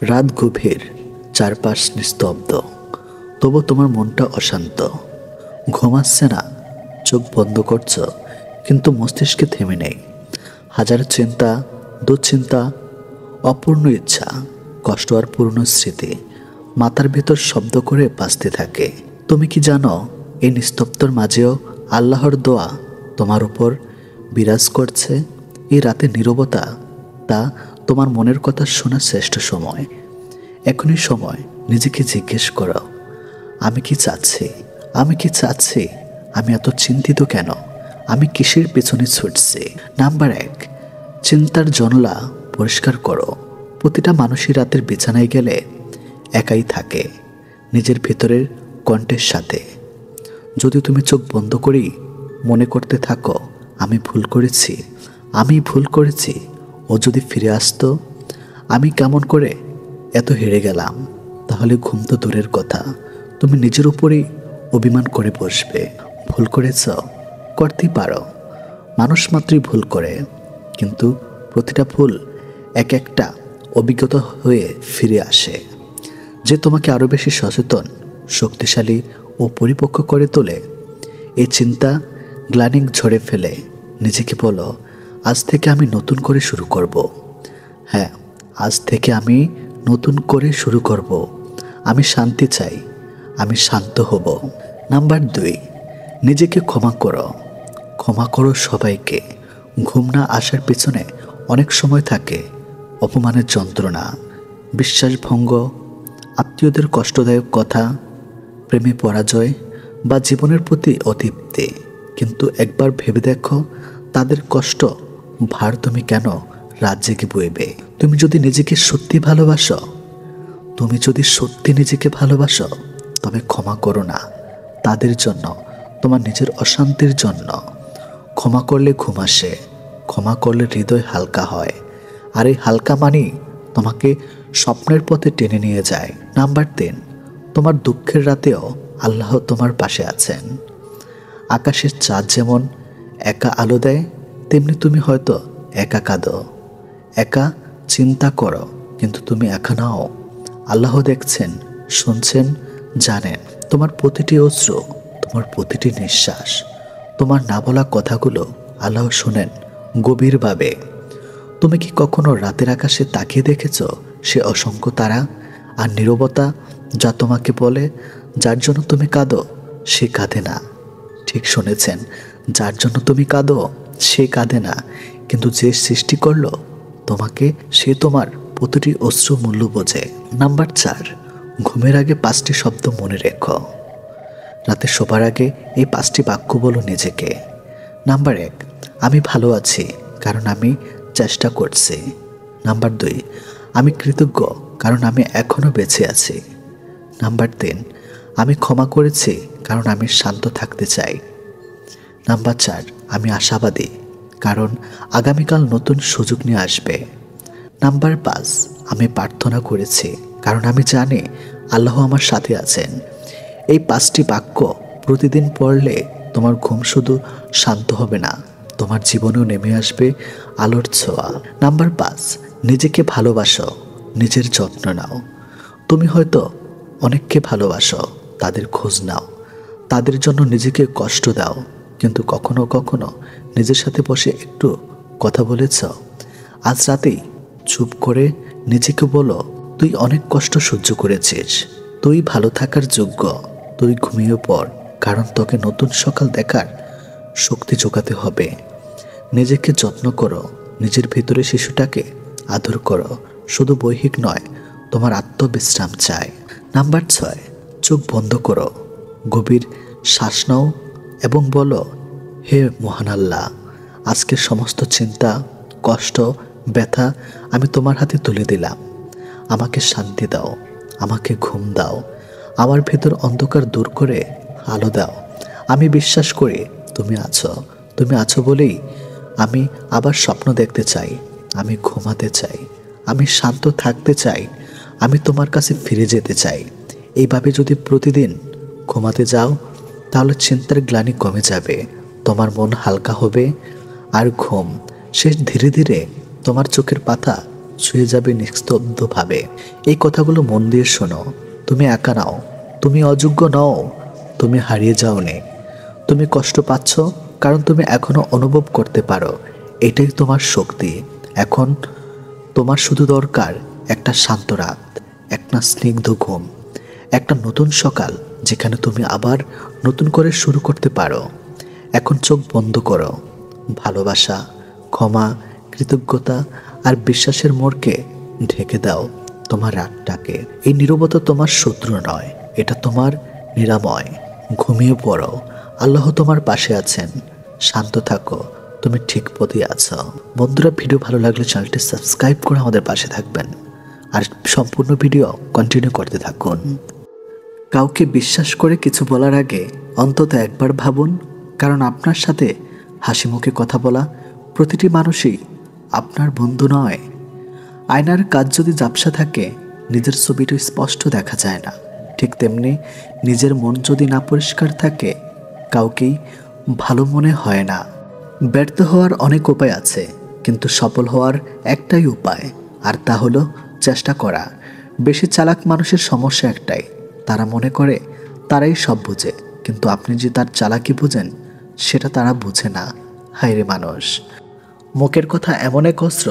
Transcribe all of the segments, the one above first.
রাত গভীর, চারপাশ নিস্তব্ধ, তবু তোমার মনটা অশান্ত। ঘুম আসছে না, চোখ বন্ধ করছো, কিন্তু মস্তিষ্কে থেমে নেই। হাজার চিন্তা, দুশ্চিন্তা, অপূর্ণ ইচ্ছা, কষ্ট আর পূর্ণ স্মৃতি মাথার ভেতর শব্দ করে বাজতে থাকে। তুমি কি জানো, এই নিস্তব্ধর মাঝেও আল্লাহর দোয়া তোমার উপর বিরাজ করছে? এই রাতে নীরবতা, তা তোমার মনের কথা শোনার শ্রেষ্ঠ সময়। এখনই সময় নিজেকে জিজ্ঞেস করো, আমি কি চাচ্ছি? আমি কি চাচ্ছি? আমি এত চিন্তিত কেন? আমি কিসের পেছনে ছুটছি? নাম্বার 1, চিন্তার জানলা পরিষ্কার করো। প্রতিটা মানুষই রাতের বিছানায় গেলে একাই থাকে, নিজের ভেতরের কণ্ঠের সাথে। যদি তুমি চোখ বন্ধ করেই মনে করতে থাকো, আমি ভুল করেছি, আমি ভুল করেছি, ও যদি ফিরে আসতো, আমি কেমন করে এত হেরে গেলাম, তাহলে ঘুম তো দূরের কথা, তুমি নিজের উপরেই অভিমান করে বসবে। ভুল করেছ, করতেই পারো, মানুষ মাত্রই ভুল করে, কিন্তু প্রতিটা ভুল এক একটা অভিজ্ঞতা হয়ে ফিরে আসে, যে তোমাকে আরও বেশি সচেতন, শক্তিশালী ও পরিপক্ক করে তোলে। এই চিন্তা গ্লানি ঝরে ফেলে নিজেকে বলো, আজ থেকে আমি নতুন করে শুরু করব। হ্যাঁ, আজ থেকে আমি নতুন করে শুরু করব। আমি শান্তি চাই, আমি শান্ত হব। নাম্বার 2, নিজেকে ক্ষমা করো। ক্ষমা করো সবাইকে। ঘুম না আসার পেছনে অনেক সময় থাকে অপমানের যন্ত্রণা, বিশ্বাসভঙ্গ, আত্মীয়দের কষ্টদায়ক কথা, প্রেমে পরাজয় বা জীবনের প্রতি অতৃপ্তি। কিন্তু একবার ভেবে দেখো, তাদের কষ্ট ভার তুমি কেন রাত জেগে বইবে? তুমি যদি নিজেকে সত্যি ভালোবাসো, তুমি যদি সত্যি নিজেকে ভালোবাসো, তবে ক্ষমা করো না তাদের জন্য, তোমার নিজের অশান্তির জন্য। ক্ষমা করলে ঘুম আসে, ক্ষমা করলে হৃদয় হালকা হয়, আর এই হালকা মানেই তোমাকে স্বপ্নের পথে টেনে নিয়ে যায়। নাম্বার 3, তোমার দুঃখের রাতেও আল্লাহ তোমার পাশে আছেন। আকাশের চাঁদ যেমন একা আলো দেয়, তেমনি তুমি হয়তো একা কাঁদো, একা চিন্তা করো, কিন্তু তুমি একা নাও। আল্লাহ দেখছেন, শুনছেন, জানেন তোমার প্রতিটি অশ্রু, তোমার প্রতিটি নিঃশ্বাস, তোমার না বলা কথাগুলো আল্লাহ শোনেন গভীরভাবে। তুমি কি কখনো রাতের আকাশে তাকিয়ে দেখেছ সে অসংখ্য তারা আর নীরবতা, যা তোমাকে বলে, যার জন্য তুমি কাঁদো সে কাঁদে না। ঠিক শুনেছেন, যার জন্য তুমি কাঁদো সে কাঁদে না, কিন্তু যে সৃষ্টি করলো তোমাকে, সে তোমার প্রতিটি অশ্রু মূল্য বোঝে। নাম্বার 4, ঘুমের আগে 5টি শব্দ মনে রেখো। রাতে শোবার আগে এই 5টি বাক্য বলো নিজেকে। নাম্বার 1, আমি ভালো আছি কারণ আমি চেষ্টা করছি। নাম্বার 2, আমি কৃতজ্ঞ কারণ আমি এখনো বেঁচে আছি। নাম্বার 3, আমি ক্ষমা করেছি কারণ আমি শান্ত থাকতে চাই। নাম্বার 4, আমি আশাবাদী কারণ আগামীকাল নতুন সুযোগ নিয়ে আসবে। নাম্বার 5, আমি প্রার্থনা করেছি কারণ আমি জানি আল্লাহ আমার সাথে আছেন। এই 5টি বাক্য প্রতিদিন পড়লে তোমার ঘুম শুধু শান্ত হবে না, তোমার জীবনেও নেমে আসবে আলোর ছোঁয়া। নাম্বার 5, নিজেকে ভালোবাসো, নিজের যত্ন নাও। তুমি হয়তো অনেককে ভালোবাসো, তাদের খোঁজ নাও, তাদের জন্য নিজেকে কষ্ট দাও, কিন্তু কখনো কখনো নিজের সাথে বসে একটু কথা বলেছ? আজ রাতেই চুপ করে নিজেকে বলো, তুই অনেক কষ্ট সহ্য করেছিস, তুই ভালো থাকার যোগ্য, তুই ঘুমিয়ে পড়, কারণ তোকে নতুন সকাল দেখার শক্তি জোগাতে হবে। নিজেকে যত্ন করো, নিজের ভিতরে শিশুটাকে আদর করো, শুধু বৈহিক নয়, তোমার আত্মবিশ্রাম চাই। নাম্বার 6, চোখ বন্ধ করো, গভীর শ্বাস নাও এবং বলো, হে মহান আল্লাহ, আজকের সমস্ত চিন্তা, কষ্ট, ব্যথা আমি তোমার হাতে তুলে দিলাম। আমাকে শান্তি দাও, আমাকে ঘুম দাও, আমার ভেতর অন্ধকার দূর করে আলো দাও। আমি বিশ্বাস করি তুমি আছো, তুমি আছো বলেই আমি আবার স্বপ্ন দেখতে চাই, আমি ঘুমাতে চাই, আমি শান্ত থাকতে চাই, আমি তোমার কাছে ফিরে যেতে চাই। এইভাবে যদি প্রতিদিন ঘুমাতে যাও, তাহলে চিন্তার গ্লানি কমে যাবে, তোমার মন হালকা হবে, আর ঘুম সে ধীরে ধীরে তোমার চোখের পাতা ছুঁয়ে যাবে নিস্তব্ধভাবে। এই কথাগুলো মন দিয়ে শোনো। তুমি একা নাও, তুমি অযোগ্য নও, তুমি হারিয়ে যাওনি। তুমি কষ্ট পাচ্ছ কারণ তুমি এখনো অনুভব করতে পারো, এটাই তোমার শক্তি। এখন তোমার শুধু দরকার একটা শান্ত রাত, একটা স্নিগ্ধ ঘুম, একটা নতুন সকাল যেখানে তুমি আবার নতুন করে শুরু করতে পারো। এখন চোখ বন্ধ করো। ভালোবাসা, ক্ষমা, কৃতজ্ঞতা আর বিশ্বাসের মোড়কে ঢেকে দাও তোমার রাতটাকে। এই নীরবতা তোমার শত্রু নয়, এটা তোমার নিরাময়। ঘুমিয়ে পড়ো, আল্লাহ তোমার পাশে আছেন। শান্ত থাকো, তুমি ঠিক পথে আছো। বন্ধুরা, ভিডিও ভালো লাগলে চ্যানেলটি সাবস্ক্রাইব করে আমাদের পাশে থাকবেন আর সম্পূর্ণ ভিডিও কন্টিনিউ করতে থাকুন। কাউকে বিশ্বাস করে কিছু বলার আগে অন্তত একবার ভাবুন, কারণ আপনার সাথে হাসি মুখে কথা বলা প্রতিটি মানুষই আপনার বন্ধু নয়। আয়নার কাজ যদি ঝাপসা থাকে, নিজের ছবিটা স্পষ্ট দেখা যায় না। ঠিক তেমনি নিজের মন যদি না পরিষ্কার থাকে, কাউকেই ভালো মনে হয় না। ব্যর্থ হওয়ার অনেক উপায় আছে, কিন্তু সফল হওয়ার একটাই উপায়, আর তা হলো চেষ্টা করা। বেশি চালাক মানুষের সমস্যা একটাই, তারা মনে করে তারাই সব বোঝে, কিন্তু আপনি যে তার চালাকি বুঝেন সেটা তারা বুঝে না। হায়রে মানুষ! মুখের কথা এমন এক অস্ত্র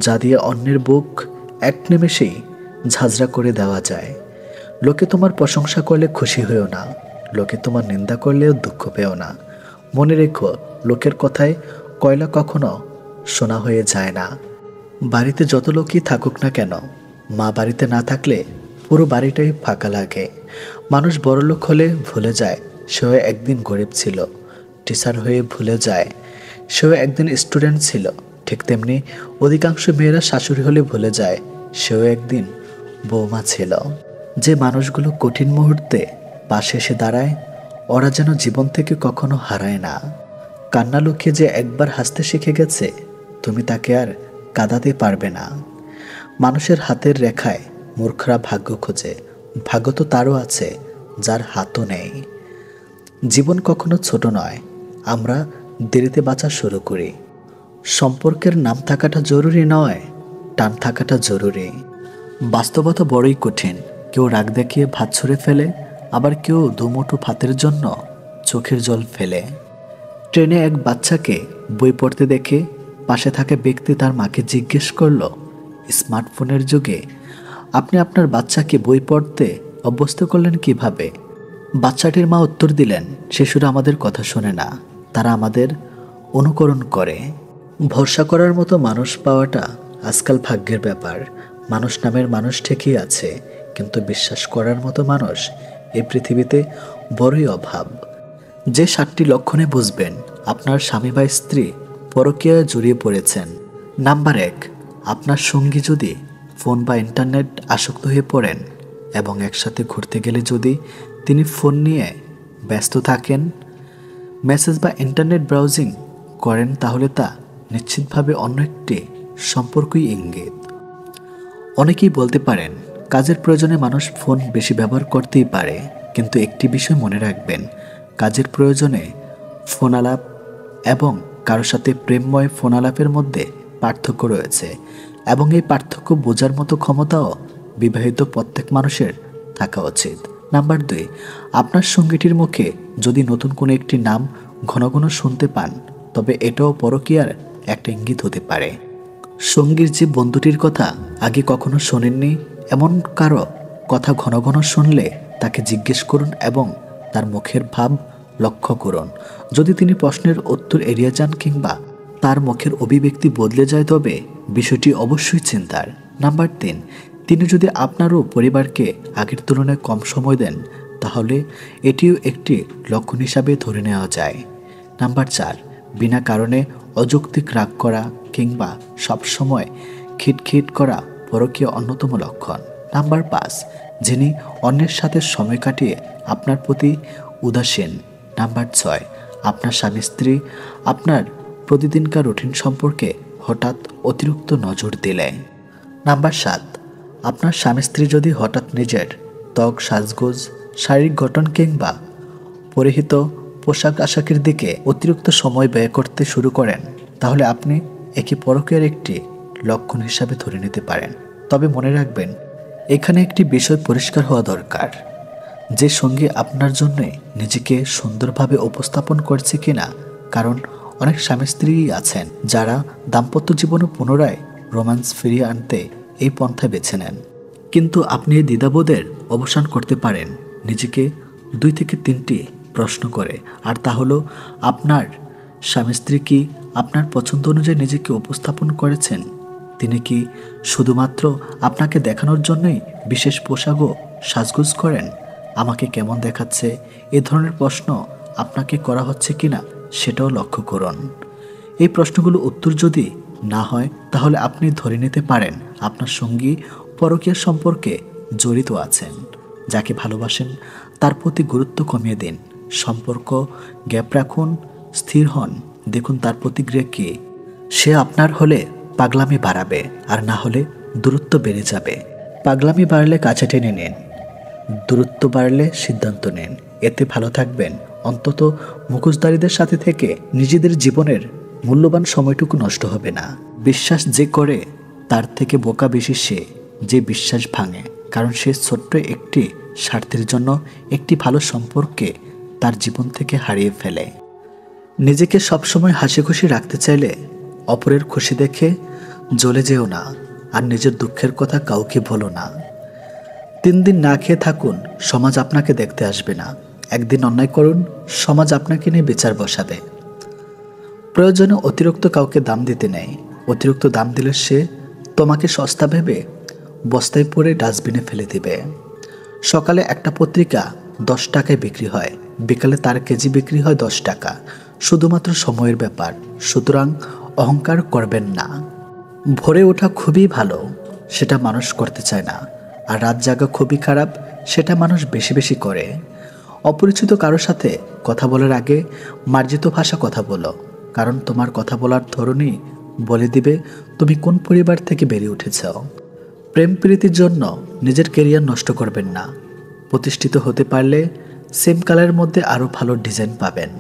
যা দিয়ে অন্যের বুক এক নিমেষেই ঝাঁঝরা করে দেওয়া যায়। লোকে তোমার প্রশংসা করলে খুশি হয়েও না, লোকে তোমার নিন্দা করলেও দুঃখ পেও না। মনে রেখো, লোকের কথায় কয়লা কখনো সোনা হয়ে যায় না। বাড়িতে যত লোকই থাকুক না কেন, মা বাড়িতে না থাকলে পুরো বাড়িটাই ফাঁকা লাগে। মানুষ বড়লোক হলে ভুলে যায় সেও একদিন গরিব ছিল, টিচার হয়ে ভুলে যায় সেও একদিন স্টুডেন্ট ছিল। ঠিক তেমনি অধিকাংশ মেয়েরা শাশুড়ি হলে ভুলে যায় সেও একদিন বৌমা ছিল। যে মানুষগুলো কঠিন মুহূর্তে পাশে এসে দাঁড়ায়, ওরা যেন জীবন থেকে কখনো হারায় না। কান্না লুকিয়ে যে একবার হাসতে শিখে গেছে, তুমি তাকে আর কাঁদাতে পারবে না। মানুষের হাতের রেখায় মূর্খরা ভাগ্য খোঁজে, ভাগ্য তো তারও আছে যার হাতও নেই। জীবন কখনো ছোট নয়, আমরা দেরিতে বাঁচা শুরু করি। সম্পর্কের নাম থাকাটা জরুরি নয়, টান থাকাটা জরুরি। বাস্তবতা বড়ই কঠিন। কেউ রাগ দেখিয়ে ভাত ছুঁড়ে ফেলে, আবার কেউ দুমুঠো ভাতের জন্য চোখের জল ফেলে। ট্রেনে এক বাচ্চাকে বই পড়তে দেখে পাশে থাকা ব্যক্তি তার মাকে জিজ্ঞেস করল, স্মার্টফোনের যুগে আপনি আপনার বাচ্চাকে বই পড়তে অভ্যস্ত করলেন কিভাবে? বাচ্চাটির মা উত্তর দিলেন, শিশুরা আমাদের কথা শোনে না, তারা আমাদের অনুকরণ করে। ভরসা করার মতো মানুষ পাওয়াটা আজকাল ভাগ্যের ব্যাপার। মানুষ নামের মানুষ ঠিকই আছে, কিন্তু বিশ্বাস করার মতো মানুষ এই পৃথিবীতে বড়ই অভাব। যে 7টি লক্ষণে বুঝবেন আপনার স্বামী বা স্ত্রী পরকীয়ায় জড়িয়ে পড়েছেন। নাম্বার 1, আপনার সঙ্গী যদি ফোন বা ইন্টারনেট আসক্ত হয়ে পড়েন এবং একসাথে ঘুরতে গেলে যদি তিনি ফোন নিয়ে ব্যস্ত থাকেন, মেসেজ বা ইন্টারনেট ব্রাউজিং করেন, তাহলে তা নিশ্চিতভাবে অন্য একটি সম্পর্কই ইঙ্গিত। অনেকেই বলতে পারেন কাজের প্রয়োজনে মানুষ ফোন বেশি ব্যবহার করতেই পারে, কিন্তু একটি বিষয় মনে রাখবেন, কাজের প্রয়োজনে ফোন আলাপ এবং কারোর সাথে প্রেমময় ফোন আলাপের মধ্যে পার্থক্য রয়েছে, এবং এই পার্থক্য বোঝার মতো ক্ষমতাও বিবাহিত প্রত্যেক মানুষের থাকা উচিত। নাম্বার 2, আপনার সঙ্গীটির মুখে যদি নতুন কোনো একটি নাম ঘন ঘন শুনতে পান, তবে এটাও পরকীয়ার একটা ইঙ্গিত হতে পারে। সঙ্গীর যে বন্ধুটির কথা আগে কখনো শোনেননি, এমন কারো কথা ঘন ঘন শুনলে তাকে জিজ্ঞেস করুন এবং তার মুখের ভাব লক্ষ্য করুন। যদি তিনি প্রশ্নের উত্তর এড়িয়ে যান কিংবা তার মুখের অভিব্যক্তি বদলে যায়, তবে বিষয়টি অবশ্যই চিন্তার। নাম্বার 3, তিনি যদি আপনারও পরিবারকে আগের তুলনায় কম সময় দেন, তাহলে এটিও একটি লক্ষণ হিসাবে ধরে নেওয়া যায়। নাম্বার 4, বিনা কারণে অযৌক্তিক রাগ করা কিংবা সবসময় খিটখিট করা পরকীয়া অন্যতম লক্ষণ। নাম্বার 5, যিনি অন্যের সাথে সময় কাটিয়ে আপনার প্রতি উদাসীন। নাম্বার 6, আপনার স্বামী স্ত্রী আপনার প্রতিদিনকার রুটিন সম্পর্কে হঠাৎ অতিরিক্ত নজর দিলে। নাম্বার 7, আপনার স্বামী স্ত্রী যদি হঠাৎ নিজের ত্বক, সাজগোজ, শারীরিক গঠন কিংবা পরিহিত পোশাক আশাকের দিকে অতিরিক্ত সময় ব্যয় করতে শুরু করেন, তাহলে আপনি একই পরকীয়ার একটি লক্ষণ হিসাবে ধরে নিতে পারেন। তবে মনে রাখবেন, এখানে একটি বিষয় পরিষ্কার হওয়া দরকার, যে সঙ্গী আপনার জন্য নিজেকে সুন্দরভাবে উপস্থাপন করছে কিনা। কারণ অনেক স্বামী স্ত্রী আছেন যারা দাম্পত্য জীবনে পুনরায় রোম্যান্স ফিরিয়ে আনতে এই পন্থা বেছে নেন। কিন্তু আপনি এই দ্বিধাবোধের অবসান করতে পারেন নিজেকে 2 থেকে 3টি প্রশ্ন করে। আর তা হলো, আপনার স্বামী স্ত্রী কি আপনার পছন্দ অনুযায়ী নিজেকে উপস্থাপন করেছেন? তিনি কি শুধুমাত্র আপনাকে দেখানোর জন্যই বিশেষ পোশাক ও সাজগোজ করেন? আমাকে কেমন দেখাচ্ছে, এ ধরনের প্রশ্ন আপনাকে করা হচ্ছে কিনা সেটাও লক্ষ্য করুন। এই প্রশ্নগুলো উত্তর যদি না হয়, তাহলে আপনি ধরে নিতে পারেন আপনার সঙ্গী পরকীয়া সম্পর্কে জড়িত আছেন। যাকে ভালোবাসেন তার প্রতি গুরুত্ব কমিয়ে দিন, সম্পর্ক গ্যাপ রাখুন, স্থির হন, দেখুন তার প্রতিক্রিয়া কী। সে আপনার হলে পাগলামি বাড়াবে, আর না হলে দূরত্ব বেড়ে যাবে। পাগলামি বাড়লে কাছে টেনে নিন, দূরত্ব বাড়লে সিদ্ধান্ত নিন। এতে ভালো থাকবেন। অন্তত মুখোশধারীদের সাথে থেকে নিজেদের জীবনের মূল্যবান সময়টুকু নষ্ট হবে না। বিশ্বাস যে করে তার থেকে বোকা বেশি সে যে বিশ্বাস ভাঙে, কারণ সে ছোট্ট একটি স্বার্থের জন্য একটি ভালো সম্পর্কে তার জীবন থেকে হারিয়ে ফেলে। নিজেকে সবসময় হাসি খুশি রাখতে চাইলে অপরের খুশি দেখে জ্বলে যেও না, আর নিজের দুঃখের কথা কাউকে বলো না। 3 দিন না খেয়ে থাকুন, সমাজ আপনাকে দেখতে আসবে না। একদিন অন্যায় করুন, সমাজ আপনাকে নিয়ে বিচার বসাবে। প্রয়োজনে অতিরিক্ত কাউকে দাম দিতে নেই। অতিরিক্ত দাম দিলে সে তোমাকে সস্তা ভেবে বস্তায় পরে ডাস্টবিনে ফেলে দিবে। সকালে একটা পত্রিকা 10 টাকায় বিক্রি হয়, বিকালে তার কেজি বিক্রি হয় 10 টাকা। শুধুমাত্র সময়ের ব্যাপার, সুতরাং অহংকার করবেন না। ভোরে ওঠা খুবই ভালো, সেটা মানুষ করতে চায় না। আর রাত জাগা খুবই খারাপ, সেটা মানুষ বেশি বেশি করে। অপরিচিত কারোর সাথে কথা বলার আগে মার্জিত ভাষা কথা বলো, কারণ তোমার কথা বলার ধরনই বলে দিবে তুমি কোন পরিবার থেকে বেরিয়ে উঠেছ। প্রেম প্রীতির জন্য নিজের ক্যারিয়ার নষ্ট করবেন না। প্রতিষ্ঠিত হতে পারলে সেম কালারের মধ্যে আরও ভালো ডিজাইন পাবেন।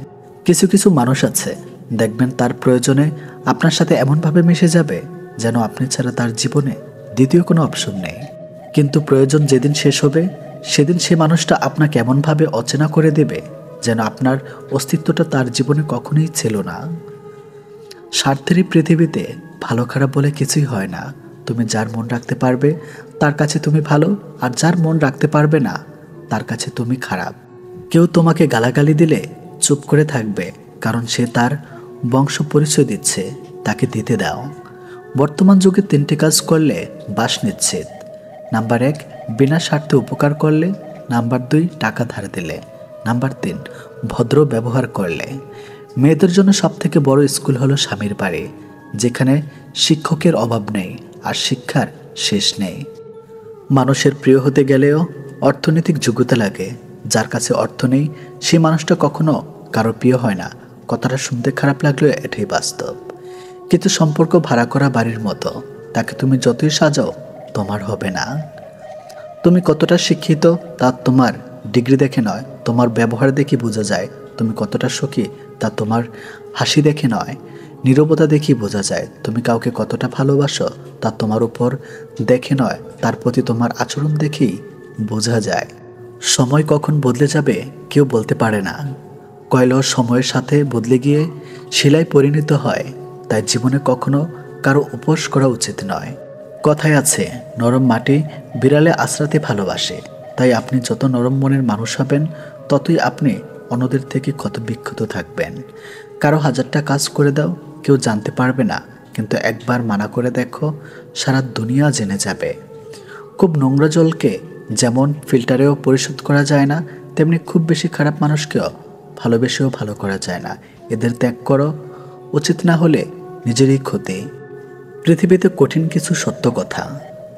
কিছু কিছু মানুষ আছে, দেখবেন তার প্রয়োজনে আপনার সাথে এমনভাবে মিশে যাবে যেন আপনি ছাড়া তার জীবনে দ্বিতীয় কোনো অপশন নেই। কিন্তু প্রয়োজন যেদিন শেষ হবে, সেদিন সে মানুষটা আপনাকে এমনভাবে অচেনা করে দেবে যেন আপনার অস্তিত্বটা তার জীবনে কখনোই ছিল না। স্বার্থের এই পৃথিবীতে ভালো খারাপ বলে কিছুই হয় না। তুমি যার মন রাখতে পারবে তার কাছে তুমি ভালো, আর যার মন রাখতে পারবে না তার কাছে তুমি খারাপ। কেউ তোমাকে গালাগালি দিলে চুপ করে থাকবে, কারণ সে তার বংশ পরিচয় দিচ্ছে, তাকে দিতে দাও। বর্তমান যুগে 3টি কাজ করলে বাস নিশ্চিত। নাম্বার 1, বিনা স্বার্থে উপকার করলে। নাম্বার 2, টাকা ধার দিলে। নাম্বার 3, ভদ্র ব্যবহার করলে। মেয়েদের জন্য সবথেকে বড় স্কুল হলো স্বামীর বাড়ি, যেখানে শিক্ষকের অভাব নেই আর শিক্ষার শেষ নেই। মানুষের প্রিয় হতে গেলেও অর্থনৈতিক যোগ্যতা লাগে। যার কাছে অর্থ নেই সে মানুষটা কখনো কারো প্রিয় হয় না। কথাটা শুনতে খারাপ লাগলেও এটাই বাস্তব। কিন্তু সম্পর্ক ভাড়া করা বাড়ির মতো, তাকে তুমি যতই সাজাও তোমার হবে না। তুমি কতটা শিক্ষিত তা তোমার ডিগ্রি দেখে নয়, তোমার ব্যবহার দেখে বোঝা যায়। তুমি কতটা সুখী তা তোমার হাসি দেখে নয়, নীরবতা দেখেই বোঝা যায়। তুমি কাউকে কতটা ভালোবাসো তা তোমার উপর দেখে নয়, তার প্রতি তোমার আচরণ দেখেই বোঝা যায়। সময় কখন বদলে যাবে কেউ বলতে পারে না। কয়লা সময়ের সাথে বদলে গিয়ে শিলায় পরিণত হয়। তাই জীবনে কখনো কারো উপোস করা উচিত নয়। কথায় আছে, নরম মাটি বিড়ালে আশ্রাতে ভালোবাসে। তাই আপনি যত নরম মনের মানুষ হবেন, ততই আপনি অন্যদের থেকে ক্ষত বিক্ষত থাকবেন। কারো 1000টা কাজ করে দাও, কেউ জানতে পারবে না, কিন্তু একবার মানা করে দেখো, সারা দুনিয়া জেনে যাবে। খুব নোংরা জলকে যেমন ফিল্টারেও পরিশোধ করা যায় না, তেমনি খুব বেশি খারাপ মানুষকেও ভালোবেসেও ভালো করা যায় না। এদের ত্যাগ করো, উচিত না হলে নিজেরই ক্ষতি। পৃথিবীতে কঠিন কিছু সত্য কথা,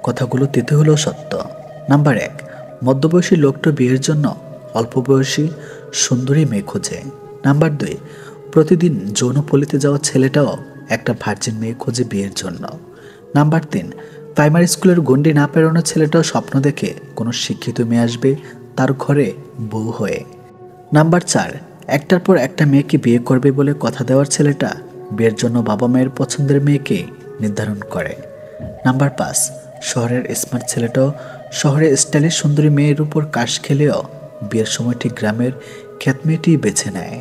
কথাগুলো তিতে হলেও সত্য। নাম্বার 1, মধ্যবয়সী লোকটা বিয়ের জন্য অল্প বয়সী সুন্দরী মেয়ে খোঁজে। নাম্বার 2, প্রতিদিন যৌনপল্লীতে যাওয়া ছেলেটাও একটা ভার্জিন মেয়ে খোঁজে বিয়ের জন্য। নাম্বার 3, প্রাইমারি স্কুলের গণ্ডি না পেরোনো ছেলেটাও স্বপ্ন দেখে কোনো শিক্ষিত মেয়ে আসবে তার ঘরে বউ হয়ে। নাম্বার 4, একটার পর একটা মেয়েকে বিয়ে করবে বলে কথা দেওয়ার ছেলেটা বিয়ের জন্য বাবা মায়ের পছন্দের মেয়েকে নির্ধারণ করে। নাম্বার 5, শহরের স্মার্ট ছেলেটাও শহরে স্টাইলিশ সুন্দরী মেয়ের উপর কাশ খেলেও বিয়ের সময় ঠিক গ্রামের খ্যাত মেয়েটিই বেছে নেয়।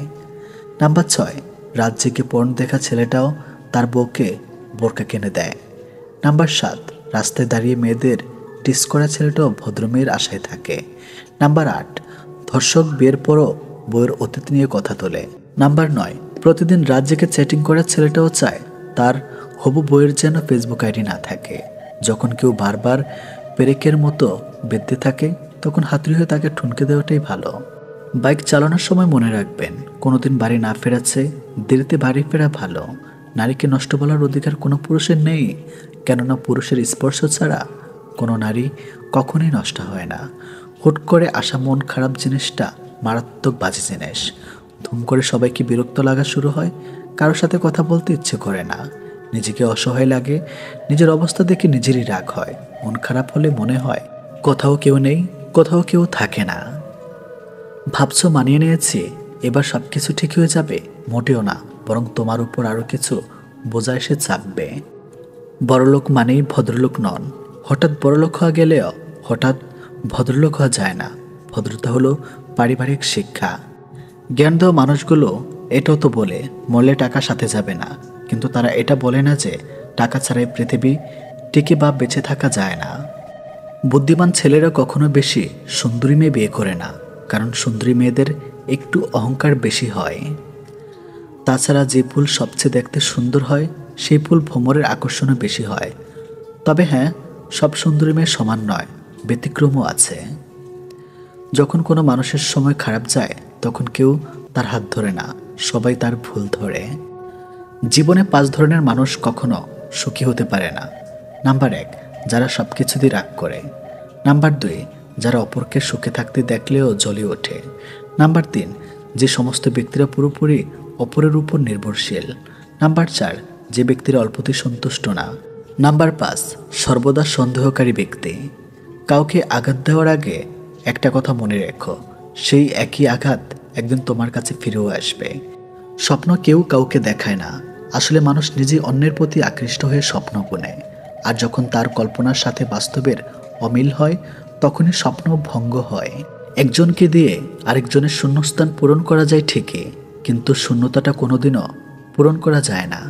নাম্বার 6, রাত জেগে পর্ন দেখা ছেলেটাও তার বউকে বোরকা কিনে দেয়। নাম্বার 7, রাস্তায় দাঁড়িয়ে মেয়েদের টিস করা ছেলেটাও ভদ্রমেয়ের আশায় থাকে। নাম্বার 8, ধর্ষক বিয়ের পরও বউয়ের অতীত নিয়ে কথা তোলে। নাম্বার 9, প্রতিদিন রাত জেগে চ্যাটিং করা ছেলেটাও চায় তার হবু বউয়ের যেন ফেসবুক আইডি না থাকে। যখন কেউ বারবার পেরেকের মতো বেঁধে থাকে তখন হাতুড়ি হয়ে তাকে ঠুনকে দেওয়াটাই ভালো। বাইক চালানোর সময় মনে রাখবেন, কোনোদিন বাড়ি না ফেরাচ্ছে দেরিতে বাড়ি ফেরা ভালো। নারীকে নষ্ট বলার অধিকার কোনো পুরুষের নেই, কেননা পুরুষের স্পর্শ ছাড়া কোনো নারী কখনোই নষ্ট হয় না। হুট করে আসা মন খারাপ জিনিসটা মারাত্মক বাজে জিনিস। ধুম করে সবাইকে বিরক্ত লাগা শুরু হয়, কারোর সাথে কথা বলতে ইচ্ছে করে না, নিজেকে অসহায় লাগে, নিজের অবস্থা দেখে নিজেরই রাগ হয়। মন খারাপ হলে মনে হয় কোথাও কেউ নেই, কোথাও কেউ থাকে না। ভাবছো মানিয়ে নিয়েছি, এবার সব কিছু ঠিক হয়ে যাবে? মোটেও না, বরং তোমার উপর আরও কিছু বোঝা এসে চাপবে। বড়লোক মানেই ভদ্রলোক নন। হঠাৎ বড়লোক হওয়া গেলেও হঠাৎ ভদ্রলোক হওয়া যায় না। ভদ্রতা হলো পারিবারিক শিক্ষা। জ্ঞান দেওয়া মানুষগুলো এটাও তো বলে মরলে টাকা সাথে যাবে না, কিন্তু তারা এটা বলে না যে টাকা ছাড়াই পৃথিবী টিকে বা বেঁচে থাকা যায় না। বুদ্ধিমান ছেলেরা কখনো বেশি সুন্দরী মেয়ে বিয়ে করে না, কারণ সুন্দরী মেয়েদের একটু অহংকার বেশি হয়। তাছাড়া যে ফুল সবচেয়ে দেখতে সুন্দর হয় সেই ফুল ভ্রমরের আকর্ষণও বেশি হয়। তবে হ্যাঁ, সব সুন্দরী মেয়ে সমান নয়, ব্যতিক্রমও আছে। যখন কোনো মানুষের সময় খারাপ যায় তখন কেউ তার হাত ধরে না, সবাই তার ভুল ধরে। জীবনে 5 ধরনের মানুষ কখনো সুখী হতে পারে না। নাম্বার 1, যারা সব কিছু দিয়ে রাগ করে। নাম্বার 2, যারা অপরকে সুখে থাকতে দেখলেও জ্বলে ওঠে। নাম্বার 3, যে সমস্ত ব্যক্তিরা পুরোপুরি অপরের উপর নির্ভরশীল। নাম্বার 4, যে ব্যক্তিরা অল্পতেই সন্তুষ্ট না। নাম্বার 5, সর্বদা সন্দেহকারী ব্যক্তি। কাউকে আঘাত দেওয়ার আগে একটা কথা মনে রেখো, সেই একই আঘাত একদিন তোমার কাছে ফিরেও আসবে। স্বপ্ন কেউ কাউকে দেখায় না, আসলে মানুষ নিজেই অন্যের প্রতি আকৃষ্ট হয়ে স্বপ্ন বোনে। আর যখন তার কল্পনার সাথে বাস্তবের অমিল হয় তখনই স্বপ্ন ভঙ্গ হয়। একজনকে দিয়ে আরেকজনের শূন্যস্থান পূরণ করা যায় ঠিকই, কিন্তু শূন্যতাটা কোনোদিনও পূরণ করা যায় না।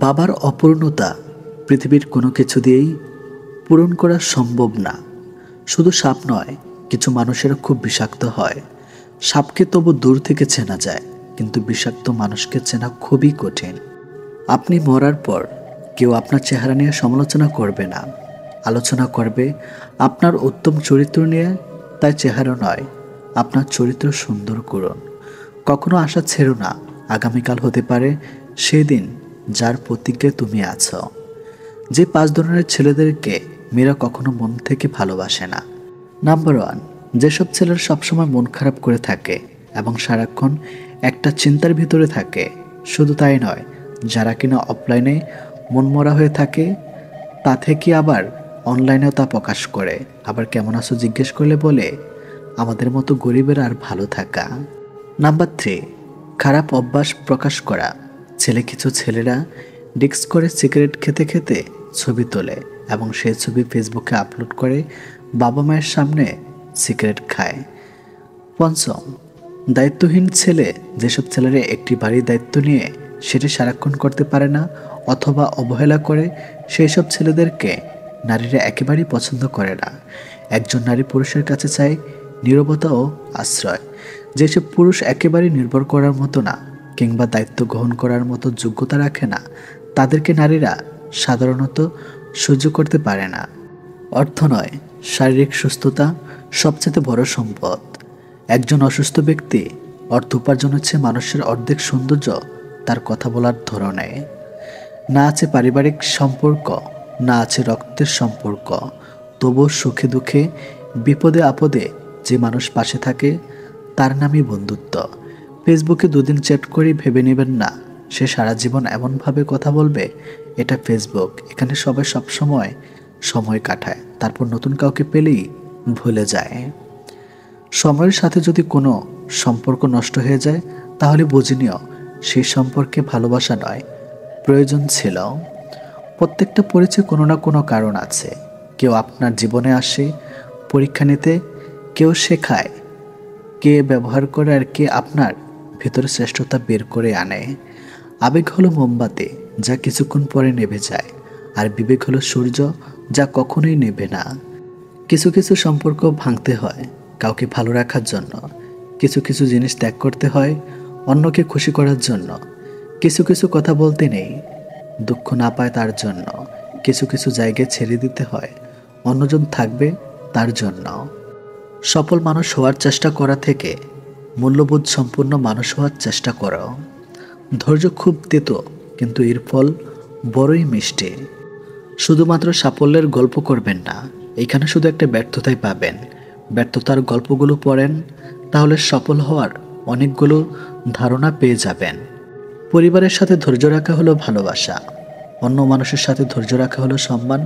বাবার অপূর্ণতা পৃথিবীর কোনো কিছু দিয়েই পূরণ করা সম্ভব না। শুধু সাপ নয়, কিছু মানুষেরও খুব বিষাক্ত হয়। সাপকে তবু দূর থেকে চেনা যায়, কিন্তু বিষাক্ত মানুষকে চেনা খুবই কঠিন। আপনি মরার পর কেউ আপনার চেহারা নিয়ে সমালোচনা করবে না, আলোচনা করবে আপনার উত্তম চরিত্র নিয়ে। তাই চেহারা নয়, আপনার চরিত্র সুন্দর করুন। কখনো আশা ছেড়ো না, আগামীকাল হতে পারে সেই দিন যার প্রতিজ্ঞায় তুমি আছো। যে 5 ধরনের ছেলেদেরকে মেয়েরা কখনো মন থেকে ভালোবাসে না। নাম্বার 1, যেসব ছেলেরা সবসময় মন খারাপ করে থাকে এবং সারাক্ষণ একটা চিন্তার ভিতরে থাকে। শুধু তাই নয়, যারা কিনা অফলাইনে মনমরা হয়ে থাকে তা থেকে আবার অনলাইনেও তা প্রকাশ করে। আবার কেমন আছো জিজ্ঞেস করলে বলে আমাদের মতো গরিবের আর ভালো থাকা। নাম্বার 3, খারাপ অভ্যাস প্রকাশ করা। কিছু ছেলেরা ডিক্স করে সিগারেট খেতে খেতে ছবি তোলে এবং সেই ছবি ফেসবুকে আপলোড করে বাবা মায়ের সামনে সিগারেট খায়। 5, দায়িত্বহীন ছেলে। যেসব ছেলেরা একটি বাড়ির দায়িত্ব নিয়ে সেটি সারাক্ষণ করতে পারে না অথবা অবহেলা করে, সেই সব ছেলেদেরকে নারীরা একেবারেই পছন্দ করে না। একজন নারী পুরুষের কাছে চায় নীরবতা ও আশ্রয়। যেসব পুরুষ একেবারেই নির্ভর করার মতো না কিংবা দায়িত্ব গ্রহণ করার মতো যোগ্যতা রাখে না, তাদেরকে নারীরা সাধারণত সহ্য করতে পারে না। অর্থ নয়, শারীরিক সুস্থতা সবচেয়ে বড় সম্পদ। একজন অসুস্থ ব্যক্তি অর্থ উপার্জন হচ্ছে মানুষের অর্ধেক সৌন্দর্য তার কথা বলার ধরনে। না আছে পারিবারিক সম্পর্ক, না আছে রক্তের সম্পর্ক, তবুও সুখে দুঃখে বিপদে আপদে যে মানুষ পাশে থাকে তার নামই বন্ধুত্ব। ফেসবুকে 2 দিন চ্যাট করেই ভেবে নেবেন না সে সারা জীবন এমনভাবে কথা বলবে। এটা ফেসবুক, এখানে সবাই সবসময় সময় কাটায়, তারপর নতুন কাউকে পেলেই ভুলে যায়। সময়ের সাথে যদি কোনো সম্পর্ক নষ্ট হয়ে যায় তাহলে বুঝে নিও সেই সম্পর্কে ভালোবাসা নয়, প্রয়োজন ছিল। প্রত্যেকটা পরিচয় কোনো না কোনো কারণ আছে। কেউ আপনার জীবনে আসে পরীক্ষা নিতে, কেউ শেখায়, কে ব্যবহার করে, আর কে আপনার ভেতরে শ্রেষ্ঠতা বের করে আনে। আবেগ হলো মোমবাতি, যা কিছুক্ষণ পরে নেভে যায়, আর বিবেক হলো সূর্য, যা কখনোই নেভে না। কিছু কিছু সম্পর্ক ভাঙতে হয় কাউকে ভালো রাখার জন্য, কিছু কিছু জিনিস ত্যাগ করতে হয় অন্যকে খুশি করার জন্য, কিছু কিছু কথা বলতে নেই দুঃখ না পায় তার জন্য, কিছু কিছু জায়গায় ছেড়ে দিতে হয় অন্যজন থাকবে তার জন্য। সফল মানুষ হওয়ার চেষ্টা করা থেকে মূল্যবোধ সম্পূর্ণ মানুষ হওয়ার চেষ্টা করো। ধৈর্য খুব তেতো, কিন্তু এর ফল বড়ই মিষ্টি। শুধুমাত্র সাফল্যের গল্প করবেন না, এখানে শুধু একটা ব্যর্থতাই পাবেন। ব্যর্থতার গল্পগুলো পড়েন, তাহলে সফল হওয়ার অনেকগুলো ধারণা পেয়ে যাবেন। পরিবারের সাথে ধৈর্য রাখা হলো ভালোবাসা, অন্য মানুষের সাথে ধৈর্য রাখা হলো সম্মান,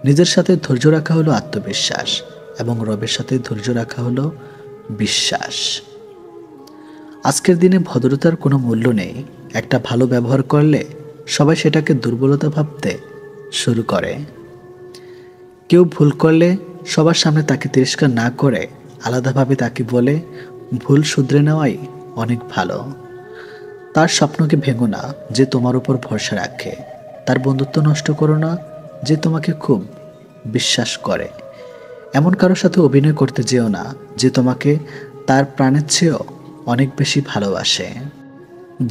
নিজের সাথে ধৈর্য রাখা হলো আত্মবিশ্বাস, এবং রবের সাথে ধৈর্য রাখা হলো বিশ্বাস। আজকের দিনে ভদ্রতার কোনো মূল্য নেই। একটা ভালো ব্যবহার করলে সবাই সেটাকে দুর্বলতা ভাবতে শুরু করে। কেউ ভুল করলে সবার সামনে তাকে তিরস্কার না করে আলাদাভাবে তাকে বলে ভুল শুধরে নেওয়াই অনেক ভালো। তার স্বপ্নকে ভেঙো না যে তোমার উপর ভরসা রাখে, তার বন্ধুত্ব নষ্ট করো না যে তোমাকে খুব বিশ্বাস করে। এমন কারোর সাথে অভিনয় করতে যেও না যে তোমাকে তার প্রাণের চেয়েও অনেক বেশি ভালোবাসে।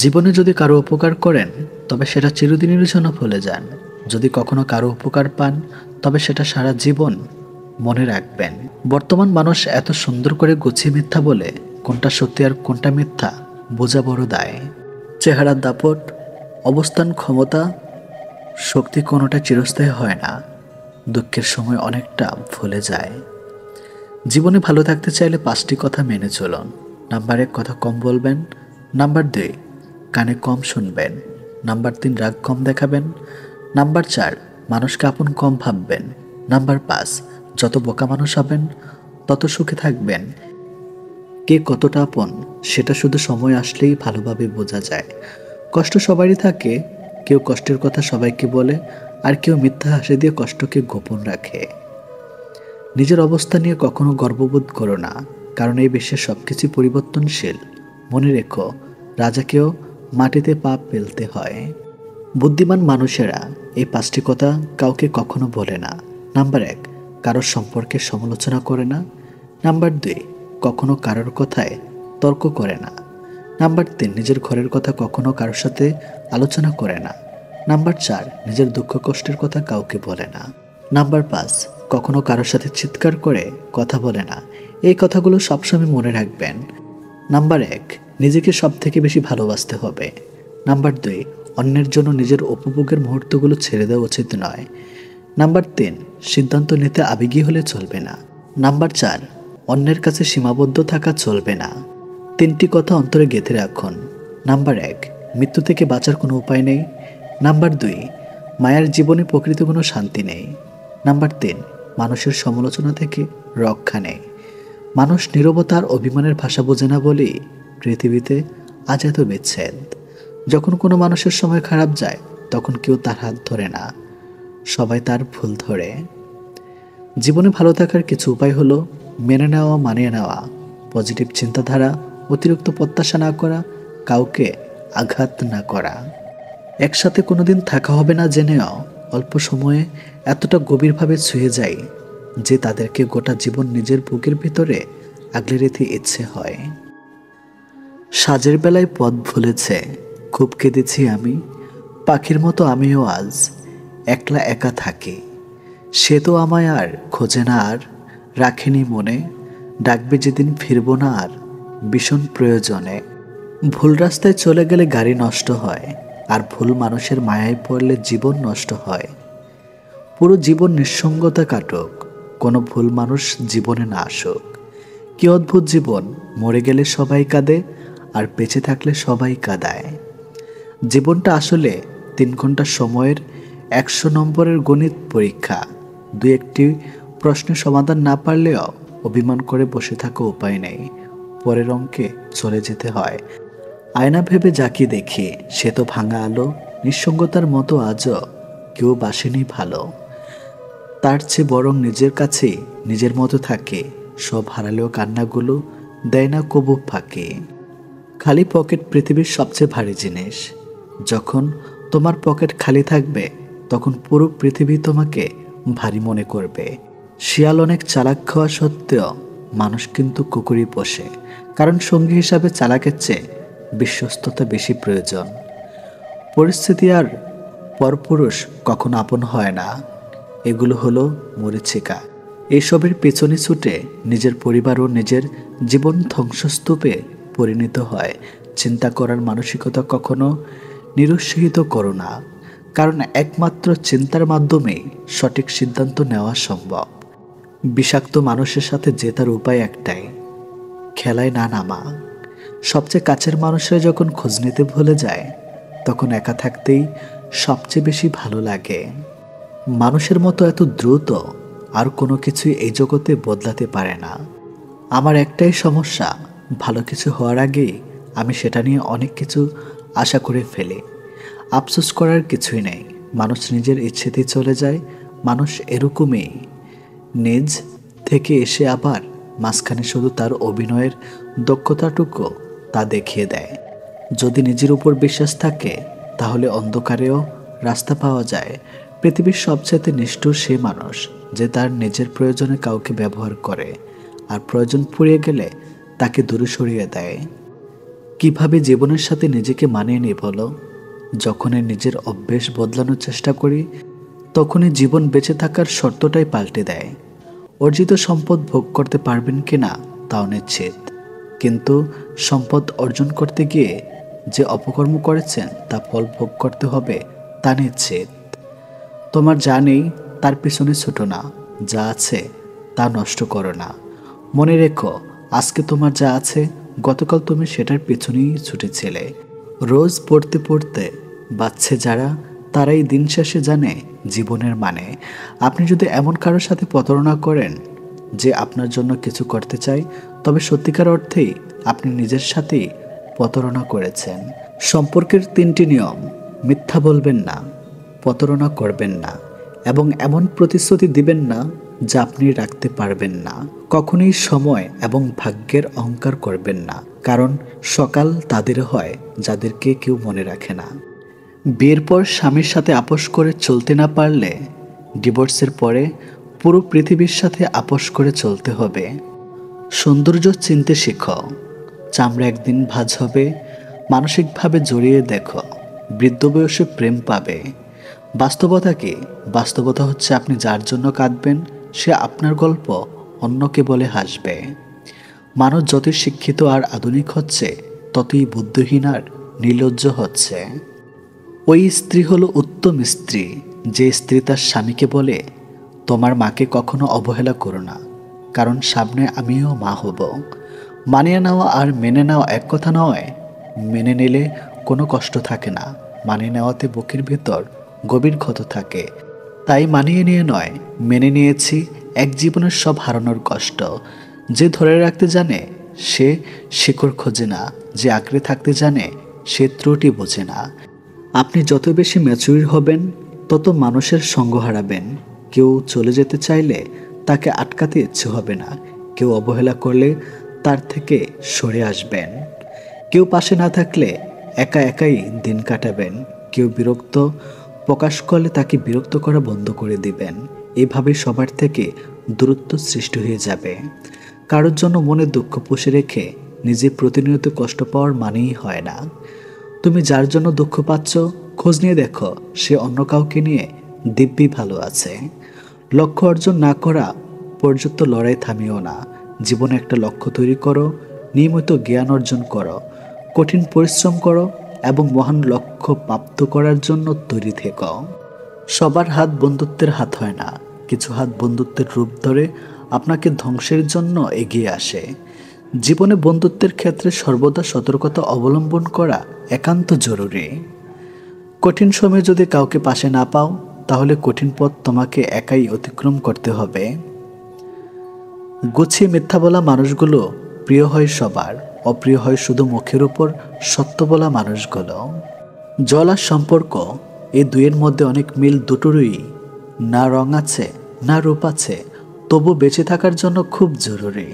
জীবনে যদি কারো উপকার করেন তবে সেটা চিরদিনের জন্য ভুলে যান। যদি কখনো কারো উপকার পান তবে সেটা সারা জীবন মনে রাখবেন। বর্তমান মানুষ এত সুন্দর করে গুছিয়ে মিথ্যা বলে কোনটা সত্যি আর কোনটা মিথ্যা বোঝা বড় দায়। চেহারার দাপট, অবস্থান, ক্ষমতা, শক্তি কোনোটা চিরস্থায়ী হয় না। দুঃখের সময় অনেকটা ভুলে যায়। জীবনে ভালো থাকতে চাইলে 5টি কথা মেনে চলুন। নাম্বার 1, কথা কম বলবেন। নাম্বার 2, কানে কম শুনবেন। নাম্বার 3, রাগ কম দেখাবেন। নাম্বার 4, মানুষকে আপন কম ভাববেন। নাম্বার 5, যত বোকা মানুষ হবেন তত সুখে থাকবেন। কে কতটা আপন সেটা শুধু সময় আসলেই ভালোভাবে বোঝা যায়। কষ্ট সবারই থাকে, কেউ কষ্টের কথা সবাইকে বলে, আর কেউ মিথ্যা হাসি দিয়ে কষ্টকে গোপন রাখে। নিজের অবস্থা নিয়ে কখনো গর্ববোধ করো না, কারণ এই বিশ্বের সবকিছু পরিবর্তনশীল। মনে রেখো, রাজাকেও মাটিতে পা ফেলতে হয়। বুদ্ধিমান মানুষেরা এই 5টি কথা কাউকে কখনো বলে না। নাম্বার 1, কারোর সম্পর্কে সমালোচনা করে না। নাম্বার 2, কখনো কারোর কথায় তর্ক করে না। নাম্বার 3, নিজের ঘরের কথা কখনো কারোর সাথে আলোচনা করে না। নাম্বার 4, নিজের দুঃখ কষ্টের কথা কাউকে বলে না। নাম্বার 5, কখনো কারোর সাথে চিৎকার করে কথা বলে না। এই কথাগুলো সবসময় মনে রাখবেন। নাম্বার 1, নিজেকে সব থেকে বেশি ভালোবাসতে হবে। নাম্বার 2, অন্যের জন্য নিজের উপভোগের মুহূর্তগুলো ছেড়ে দেওয়া উচিত নয়। নাম্বার 3, সিদ্ধান্ত নিতে আবেগী হলে চলবে না। নাম্বার 4, অন্যের কাছে সীমাবদ্ধ থাকা চলবে না। 3টি কথা অন্তরে গেঁথে রাখুন। নাম্বার 1, মৃত্যু থেকে বাঁচার কোনো উপায় নেই। নাম্বার 2, মায়ের জীবনে প্রকৃত কোনো শান্তি নেই। নাম্বার 3, মানুষের সমালোচনা থেকে রক্ষা নেই। মানুষ নীরবতার অভিমানের ভাষা বোঝে না বলেই পৃথিবীতে আজ এত বিচ্ছেদ। যখন কোনো মানুষের সময় খারাপ যায় তখন কেউ তার হাত ধরে না, সবাই তার ভুল ধরে। জীবনে ভালো থাকার কিছু উপায় হলো মেনে নেওয়া, মানিয়ে নেওয়া, পজিটিভ চিন্তাধারা, অতিরিক্ত প্রত্যাশা না করা, কাউকে আঘাত না করা। একসাথে কোনোদিন থাকা হবে না জেনেও অল্প সময়ে এতটা গভীরভাবে ছুঁয়ে যায় যে তাদেরকে গোটা জীবন নিজের বুকের ভিতরে আগলে রেখে ইচ্ছে হয়। সাজের বেলায় পথ ভুলেছে, খুব কেঁদেছি আমি, পাখির মতো আমিও আজ একলা একা থাকি। সে তো আমায় আর খোঁজে না, আর রাখেনি মনে, ডাকবে যেদিন ফিরব না আর ভীষণ প্রয়োজনে। ভুল রাস্তায় চলে গেলে গাড়ি নষ্ট হয়, আর ভুল মানুষের মায়ায় পড়লে জীবন নষ্ট হয়। পুরো জীবন নিঃসঙ্গতা কাটুক, কোনো ভুল মানুষ জীবনে না আসুক। কি অদ্ভুত জীবন, মরে গেলে সবাই কাঁদে আর বেঁচে থাকলে সবাই কাঁদায়। জীবনটা আসলে 3 ঘন্টা সময়ের 100 নম্বরের গণিত পরীক্ষা। 2-1টি প্রশ্নের সমাধান না পারলেও অভিমান করে বসে থাকা উপায় নেই, পরের অঙ্কে চলে যেতে হয়। আয়না ভেবে যাকে দেখি সে তো ভাঙা আলো, নিঃসঙ্গতার মতো আজও কেউ বাসেনি ভালো, তার চেয়ে বরং নিজের কাছেই নিজের মতো থাকে। সব হারালেও কান্নাগুলো দেয় না কবু ফাঁকে। খালি পকেট পৃথিবীর সবচেয়ে ভারী জিনিস। যখন তোমার পকেট খালি থাকবে তখন পুরো পৃথিবী তোমাকে ভারী মনে করবে। শিয়াল অনেক চালাক খাওয়া সত্ত্বেও মানুষ কিন্তু কুকুরই পোষে, কারণ সঙ্গী হিসাবে চালাকের চেয়ে বিশ্বস্ততা বেশি প্রয়োজন। পরিস্থিতি আর পরপুরুষ কখনো আপন হয় না, এগুলো হলো মরীচিকা। এসবের পেছনে ছুটে নিজের পরিবার ও নিজের জীবন ধ্বংসস্তূপে পরিণত হয়। চিন্তা করার মানসিকতা কখনো নিরুৎসাহিত করো না, কারণ একমাত্র চিন্তার মাধ্যমেই সঠিক সিদ্ধান্ত নেওয়া সম্ভব। বিষাক্ত মানুষের সাথে জেতার উপায় একটাই, খেলায় না নামা। সবচেয়ে কাছের মানুষরা যখন খোঁজ নিতে ভুলে যায় তখন একা থাকতেই সবচেয়ে বেশি ভালো লাগে। মানুষের মতো এত দ্রুত আর কোনো কিছুই এই জগতে বদলাতে পারে না। আমার একটাই সমস্যা, ভালো কিছু হওয়ার আগেই আমি সেটা নিয়ে অনেক কিছু আশা করে ফেলি। আফসোস করার কিছুই নেই, মানুষ নিজের ইচ্ছেতেই চলে যায়। মানুষ এরকমই, নিজ থেকে এসে আবার মাঝখানে শুধু তার অভিনয়ের দক্ষতাটুকু তা দেখিয়ে দেয়। যদি নিজের উপর বিশ্বাস থাকে তাহলে অন্ধকারেও রাস্তা পাওয়া যায়। পৃথিবীর সবচেয়ে নিষ্ঠুর সে মানুষ যে তার নিজের প্রয়োজনে কাউকে ব্যবহার করে আর প্রয়োজন ফুরিয়ে গেলে তাকে দূরে সরিয়ে দেয়। কিভাবে জীবনের সাথে নিজেকে মানিয়ে নিই বলো? যখনই নিজের অভ্যেস বদলানোর চেষ্টা করি তখনই জীবন বেঁচে থাকার শর্তটাই পাল্টে দেয়। অর্জিত সম্পদ ভোগ করতে পারবেন কিনা তাও নিশ্চিত, কিন্তু সম্পদ অর্জন করতে গিয়ে যে অপকর্ম করেছেন তা ফল ভোগ করতে হবে তা নিশ্চিত। তোমার যা নেই তার পিছনে ছুটো না, যা আছে তা নষ্ট করো না। মনে রেখো, আজকে তোমার যা আছে গতকাল তুমি সেটার পিছনেই ছুটেছিলে। রোজ পড়তে পড়তে বাচ্চে যারা, তারাই দিন শেষে জানে জীবনের মানে। আপনি যদি এমন কারোর সাথে প্রতারণা করেন যে আপনার জন্য কিছু করতে চায়, তবে সত্যিকার অর্থেই আপনি নিজের সাথেই প্রতারণা করেছেন। সম্পর্কের 3টি নিয়ম: মিথ্যা বলবেন না, প্রতারণা করবেন না এবং এমন প্রতিশ্রুতি দিবেন না যা আপনি রাখতে পারবেন না। কখনোই সময় এবং ভাগ্যের অহংকার করবেন না, কারণ সকাল তাদের হয় যাদেরকে কেউ মনে রাখে না। বিয়ের পর স্বামীর সাথে আপোষ করে চলতে না পারলে ডিভোর্সের পরে পুরো পৃথিবীর সাথে আপোষ করে চলতে হবে। সৌন্দর্য চিনতে শেখো, চামড়া একদিন ভাঁজ হবে। মানসিকভাবে জড়িয়ে দেখো, বৃদ্ধ বয়সে প্রেম পাবে। বাস্তবতা কি? বাস্তবতা হচ্ছে আপনি যার জন্য কাঁদবেন সে আপনার গল্প অন্যকে বলে হাসবে। মানুষ যতই শিক্ষিত আর আধুনিক হচ্ছে ততই বুদ্ধিহীন আর নির্লজ্জ হচ্ছে। ওই স্ত্রী হলো উত্তম স্ত্রী যে স্ত্রী তার স্বামীকে বলে, তোমার মাকে কখনো অবহেলা করো না, কারণ সামনে আমিও মা হব। মানিয়ে নেওয়া আর মেনে নেওয়া এক কথা নয়। মেনে নিলে কোনো কষ্ট থাকে না, মানিয়ে নেওয়াতে বুকের ভেতর গভীর ক্ষত থাকে। তাই মানিয়ে নিয়ে নয়, মেনে নিয়েছি এক জীবনের সব হারানোর কষ্ট। যে ধরে রাখতে জানে সে শিকড় খোঁজে না, যে আঁকড়ে থাকতে জানে সে ত্রুটি বোঝে না। আপনি যত বেশি ম্যাচুর হবেন তত মানুষের সঙ্গ হারাবেন। কেউ চলে যেতে চাইলে তাকে আটকাতে ইচ্ছে হবে না, কেউ অবহেলা করলে তার থেকে সরে আসবেন। কেউ পাশে না থাকলে একা একাই দিন কাটাবেন। কেউ বিরক্ত প্রকাশ করলে তাকে বিরক্ত করা বন্ধ করে দিবেন। এভাবে সবার থেকে দূরত্ব সৃষ্টি হয়ে যাবে। কারোর জন্য মনে দুঃখ পুষে রেখে নিজে প্রতিনিয়ত কষ্ট পাওয়ার মানেই হয় না। তুমি যার জন্য দুঃখ পাচ্ছ খোঁজ নিয়ে দেখো সে অন্য কাউকে নিয়ে দিব্যি ভালো আছে। লক্ষ্য অর্জন না করা পর্যন্ত লড়াই থামিও না। জীবনে একটা লক্ষ্য তৈরি করো, নিয়মিত জ্ঞান অর্জন করো, কঠিন পরিশ্রম করো এবং মহান লক্ষ্য প্রাপ্ত করার জন্য তৈরি থেকো। সবার হাত বন্ধুত্বের হাত হয় না, কিছু হাত বন্ধুত্বের রূপ ধরে আপনাকে ধ্বংসের জন্য এগিয়ে আসে। জীবনে বন্ধুত্বের ক্ষেত্রে সর্বদা সতর্কতা অবলম্বন করা একান্ত জরুরি। কঠিন সময়ে যদি কাউকে পাশে না পাও তাহলে কঠিন পথ তোমাকে একাই অতিক্রম করতে হবে। গুছিয়ে মিথ্যা বলা মানুষগুলো প্রিয় হয় সবার, অপ্রিয় হয় শুধু মুখের উপর সত্য বলা মানুষগুলো। জল আর সম্পর্ক এই দুইয়ের মধ্যে অনেক মিল দুটোরই। না রং আছে না রূপ আছে, তবু বেঁচে থাকার জন্য খুব জরুরি।